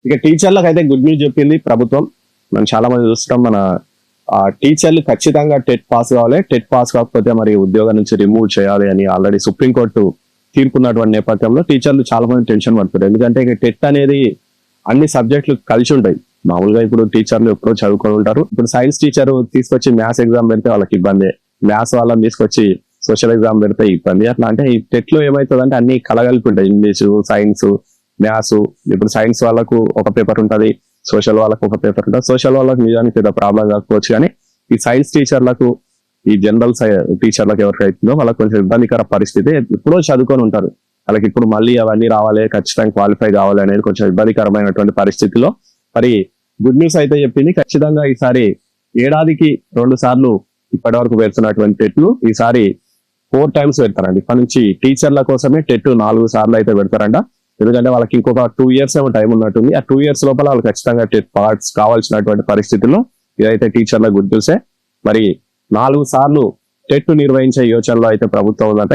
ఇక టీచర్లకు అయితే గుడ్ న్యూస్ చెప్పింది ప్రభుత్వం. మనం చాలా మంది చూస్తున్నాం, మన టీచర్లు ఖచ్చితంగా టెట్ పాస్ కావాలి, టెట్ పాస్ కాకపోతే మరి ఉద్యోగం నుంచి రిమూవ్ చేయాలి అని ఆల్రెడీ సుప్రీంకోర్టు తీర్పున్నటువంటి నేపథ్యంలో టీచర్లు చాలా మంది టెన్షన్ పడుతారు. ఎందుకంటే ఇక టెట్ అనేది అన్ని సబ్జెక్టులు కలిసి ఉంటాయి. మామూలుగా ఇప్పుడు టీచర్లు ఎప్పుడో చదువుకొని ఉంటారు. ఇప్పుడు సైన్స్ టీచర్ తీసుకొచ్చి మ్యాథ్స్ ఎగ్జామ్ పెడితే వాళ్ళకి ఇబ్బంది, మ్యాథ్స్ వాళ్ళని తీసుకొచ్చి సోషల్ ఎగ్జామ్ పెడితే ఇబ్బంది. అట్లా అంటే ఈ టెట్ లో ఏమవుతుందంటే అన్ని కలగలిపి ఉంటాయి, ఇంగ్లీషు, సైన్స్, మ్యాథ్స్. ఇప్పుడు సైన్స్ వాళ్ళకు ఒక పేపర్ ఉంటది, సోషల్ వాళ్ళకు ఒక పేపర్ ఉంటుంది. సోషల్ వాళ్ళకు నిజానికి పెద్ద ప్రాబ్లం కాకపోవచ్చు, కానీ ఈ సైన్స్ టీచర్లకు, ఈ జనరల్ టీచర్లకు ఎవరికి అవుతుందో వాళ్ళకి కొంచెం ఇబ్బందికర పరిస్థితి. ఎప్పుడో చదువుకొని ఉంటారు, వాళ్ళకి ఇప్పుడు మళ్ళీ అవన్నీ రావాలి, ఖచ్చితంగా క్వాలిఫై కావాలి అనేది కొంచెం ఇబ్బందికరమైనటువంటి పరిస్థితిలో మరి గుడ్ న్యూస్ అయితే చెప్పింది. ఖచ్చితంగా ఈసారి ఏడాదికి 2 సార్లు ఇప్పటి వరకు పెడుతున్నటువంటి టెట్లు ఈసారి 4 times పెడతారండి. ఇప్పటి నుంచి టీచర్ల కోసమే టెట్ 4 సార్లు అయితే పెడతారంట. ఎందుకంటే వాళ్ళకి ఇంకొక 2 years ఏమో టైం ఉన్నట్టుంది. ఆ 2 years లోపల వాళ్ళు ఖచ్చితంగా టెట్ పాస్ కావాల్సినటువంటి పరిస్థితుల్లో ఇదైతే టీచర్ల గుడ్ న్యూసే. మరి 4 సార్లు టెట్ నిర్వహించే యోచనలో అయితే ప్రభుత్వం ఉందంట.